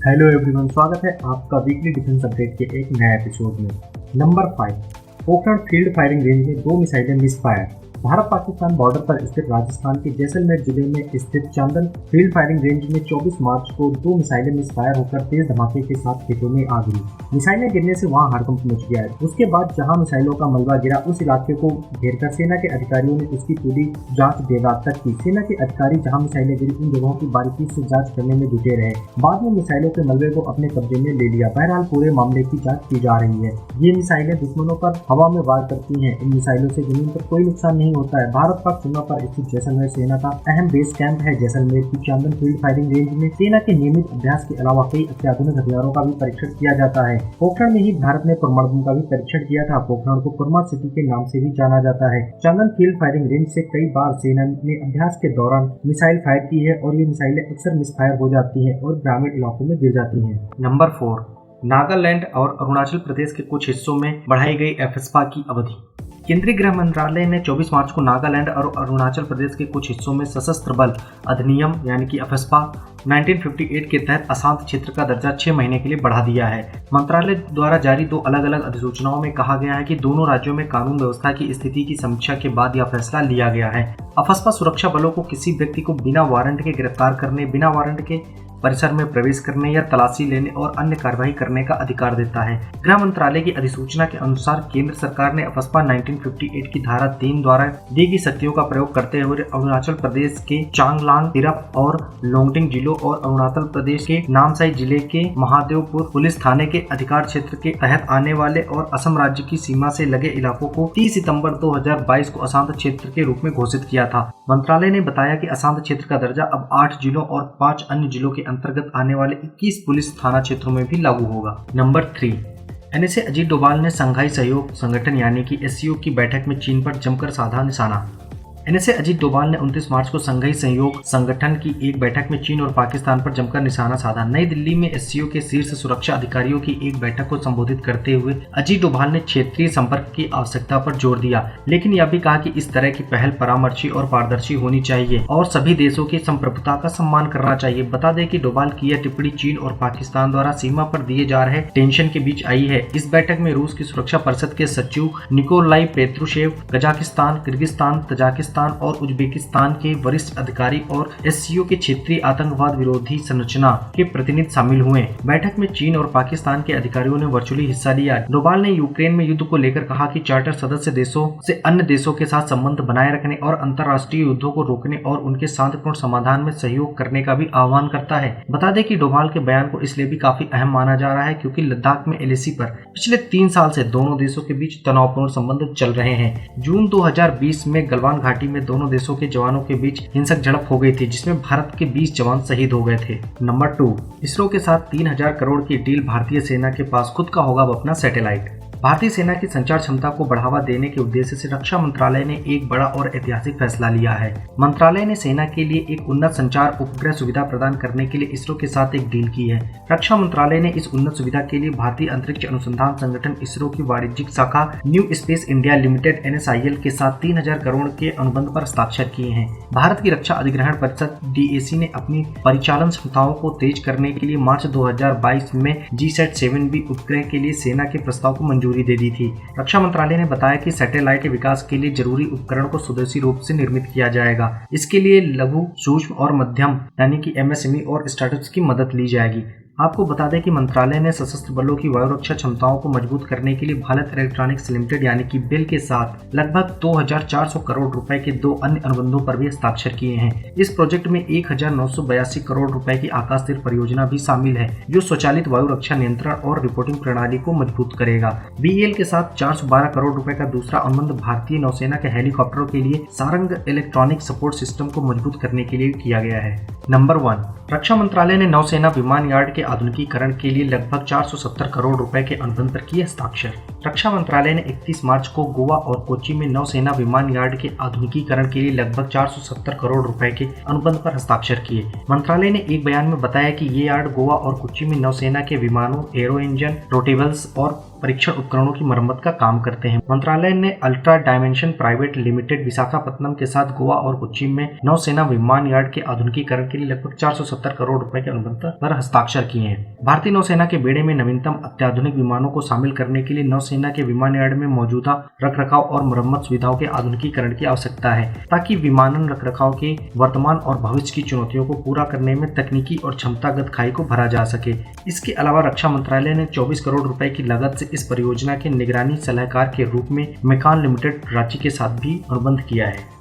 Hello everyone, स्वागत है आपका वीकली डिफेंस अपडेट के एक नए एपिसोड में। Number 5, Pokhran field firing range में 2 मिसाइलें मिसफायर। भारत पाकिस्तान बॉर्डर पर स्थित राजस्थान के जैसलमेर जिले में स्थित चांदन फील्ड फायरिंग रेंज में 24 मार्च को 2 मिसाइलें मिसफायर होकर तेज धमाके के साथ खेतों में आ गिरी। मिसाइलें गिरने से वहां हड़कंप मच गया है। उसके बाद जहां मिसाइलों का मलबा गिरा, उस इलाके को घेरकर सेना के अधिकारियों ने उसकी पूरी जांच देर रात तक की। सेना के अधिकारी जहां मिसाइलें गिरी उन जगहों की बारीकी से जांच करने में जुटे रहे। बाद में मिसाइलों के मलबे को अपने कब्जे में ले लिया। बहरहाल पूरे मामले की जांच की जा रही है। ये मिसाइलें दुश्मनों पर हवा में वार करती हैं। इन मिसाइलों से जमीन पर कोई नुकसान नहीं होता है। भारत पाक सीमा पर स्थित जैसलमेर सेना का अहम बेस कैंप है। जैसलमेर की चांदन फील्ड फायरिंग रेंज में सेना के नियमित अभ्यास के अलावा कई अत्याधुनिक हथियारों का भी परीक्षण किया जाता है। पोखरण में ही भारत ने परमाणु का भी परीक्षण किया था। पोखरण को परमा सिटी के नाम से भी जाना जाता है। चांदन फील्ड फायरिंग रेंज से कई बार सेना ने अभ्यास के दौरान मिसाइल फायर की है और ये मिसाइलें अक्सर मिसफायर हो जाती है और ग्रामीण इलाकों में गिर जाती है। नंबर 4, नागालैंड और अरुणाचल प्रदेश के कुछ हिस्सों में बढ़ाई गई एफएसपा की अवधि। केंद्रीय गृह मंत्रालय ने 24 मार्च को नागालैंड और अरुणाचल प्रदेश के कुछ हिस्सों में सशस्त्र बल अधिनियम यानी कि एफएसपा 1958 के तहत अशांत क्षेत्र का दर्जा 6 महीने के लिए बढ़ा दिया है। मंत्रालय द्वारा जारी 2 अलग अलग अधिसूचनाओं में कहा गया है कि दोनों राज्यों में कानून व्यवस्था की स्थिति की समीक्षा के बाद यह फैसला लिया गया है। एफएसपा सुरक्षा बलों को किसी व्यक्ति को बिना वारंट के गिरफ्तार करने, बिना वारंट के परिसर में प्रवेश करने या तलाशी लेने और अन्य कार्रवाई करने का अधिकार देता है। गृह मंत्रालय की अधिसूचना के अनुसार केंद्र सरकार ने एफएसपा 1958 की धारा 3 द्वारा दी गई शक्तियों का प्रयोग करते हुए अरुणाचल प्रदेश के चांगलांग, तिरप और लोंगडिंग जिलों और अरुणाचल प्रदेश के नामसाई जिले के महादेवपुर पुलिस थाने के अधिकार क्षेत्र के तहत आने वाले और असम राज्य की सीमा से लगे इलाकों को 30 सितंबर 2022 को अशांत क्षेत्र के रूप में घोषित किया था। मंत्रालय ने बताया कि अशांत क्षेत्र का दर्जा अब 8 जिलों और 5 अन्य जिलों के अंतर्गत आने वाले 21 पुलिस थाना क्षेत्रों में भी लागू होगा। नंबर 3, एनएसए अजीत डोभाल ने संघाई सहयोग संगठन यानी कि एससीओ की बैठक में चीन पर जमकर साधा निशाना। एनएसए अजीत डोभाल ने 29 मार्च को संघाई सहयोग संगठन की एक बैठक में चीन और पाकिस्तान पर जमकर निशाना साधा। नई दिल्ली में एससीओ के शीर्ष सुरक्षा अधिकारियों की एक बैठक को संबोधित करते हुए अजीत डोभाल ने क्षेत्रीय संपर्क की आवश्यकता पर जोर दिया, लेकिन यह भी कहा कि इस तरह की पहल परामर्शी और पारदर्शी होनी चाहिए और सभी देशों की संप्रभुता का सम्मान करना चाहिए। बता दें कि डोभाल की यह टिप्पणी चीन और पाकिस्तान द्वारा सीमा पर दिए जा रहे टेंशन के बीच आई है। इस बैठक में रूस की सुरक्षा परिषद के सचिव Nikolai Patrushev, Kazakhstan, Kyrgyzstan, Tajikistan और उज्बेकिस्तान के वरिष्ठ अधिकारी और एससीओ के क्षेत्रीय आतंकवाद विरोधी संरचना के प्रतिनिधि शामिल हुए। बैठक में चीन और पाकिस्तान के अधिकारियों ने वर्चुअली हिस्सा लिया। डोभाल ने यूक्रेन में युद्ध को लेकर कहा कि चार्टर सदस्य देशों से अन्य देशों के साथ संबंध बनाए रखने और अंतर्राष्ट्रीय युद्धों को रोकने और उनके शांतिपूर्ण समाधान में सहयोग करने का भी आह्वान करता है। बता दें कि डोभाल के बयान को इसलिए भी काफी अहम माना जा रहा है क्योंकि लद्दाख में एलएसी पर पिछले 3 साल से दोनों देशों के बीच तनावपूर्ण संबंध चल रहे हैं। जून 2020 में गलवान घाटी में दोनों देशों के जवानों के बीच हिंसक झड़प हो गई थी, जिसमें भारत के 20 जवान शहीद हो गए थे। नंबर 2, इसरो के साथ 3000 करोड़ की डील। भारतीय सेना के पास खुद का होगा अपना सैटेलाइट। भारतीय सेना की संचार क्षमता को बढ़ावा देने के उद्देश्य से रक्षा मंत्रालय ने एक बड़ा और ऐतिहासिक फैसला लिया है। मंत्रालय ने सेना के लिए एक उन्नत संचार उपग्रह सुविधा प्रदान करने के लिए इसरो के साथ एक डील की है। रक्षा मंत्रालय ने इस उन्नत सुविधा के लिए भारतीय अंतरिक्ष अनुसंधान संगठन इसरो की वाणिज्यिक शाखा new space India limited NSIL के साथ 3000 करोड़ के अनुबंध पर हस्ताक्षर किए हैं। भारत की रक्षा अधिग्रहण परिषद DAC ने अपनी परिचालन क्षमताओं को तेज करने के लिए मार्च 2022 में GSAT-7B उपग्रह के लिए सेना के प्रस्ताव को मंजूरी दे दी थी। रक्षा मंत्रालय ने बताया कि सैटेलाइट के विकास के लिए जरूरी उपकरण को स्वदेशी रूप से निर्मित किया जाएगा। इसके लिए लघु, सूक्ष्म और मध्यम यानी कि MSME और स्टार्टअप्स की मदद ली जाएगी। आपको बता दें कि मंत्रालय ने सशस्त्र बलों की वायु रक्षा क्षमताओं को मजबूत करने के लिए भारत इलेक्ट्रॉनिक्स लिमिटेड यानी कि BEL के साथ लगभग 2400 करोड़ रुपए के 2 अन्य अनुबंधों पर भी हस्ताक्षर किए हैं। इस प्रोजेक्ट में 1982 करोड़ रुपए की आकाश तीर परियोजना भी शामिल है, जो स्वचालित वायु रक्षा नियंत्रण और रिपोर्टिंग प्रणाली को मजबूत करेगा। BEL के साथ 412 करोड़ रुपए का दूसरा अनुबंध भारतीय नौसेना के हेलीकॉप्टरों के लिए सारंग इलेक्ट्रॉनिक सपोर्ट सिस्टम को मजबूत करने के लिए किया गया है। नंबर 1, रक्षा मंत्रालय ने नौसेना विमान यार्ड के आधुनिकीकरण के लिए लगभग 470 करोड़ रुपए के अनुबंध पर किए हस्ताक्षर। रक्षा मंत्रालय ने 31 मार्च को गोवा और कोच्चि में नौसेना विमान यार्ड के आधुनिकीकरण के लिए लगभग 470 करोड़ रुपए के अनुबंध पर हस्ताक्षर किए। मंत्रालय ने एक बयान में बताया कि ये यार्ड गोवा और कोच्चि में नौसेना के विमानों, एरो इंजन, रोटेबल्स और परीक्षण उपकरणों की मरम्मत का काम करते हैं। मंत्रालय ने ultra dimension private limited Visakhapatnam के साथ गोवा और कोच्चि में नौसेना विमान यार्ड के आधुनिकीकरण के लिए लगभग 470 करोड़ रुपए के अनुबंध पर हस्ताक्षर किए हैं। भारतीय नौसेना के बेड़े में नवीनतम अत्याधुनिक विमानों को शामिल करने के लिए नौसेना के विमान यार्ड में मौजूदा रखरखाव और मरम्मत सुविधाओं के आधुनिकीकरण की आवश्यकता है, ताकि विमानन रखरखाव के वर्तमान और भविष्य की चुनौतियों को पूरा करने में तकनीकी और क्षमतागत खाई को भरा जा सके। इसके अलावा रक्षा मंत्रालय ने 24 करोड़ रुपए की लागत से इस परियोजना के निगरानी सलाहकार के रूप में मेकान लिमिटेड रांची के साथ भी अनुबंध किया है।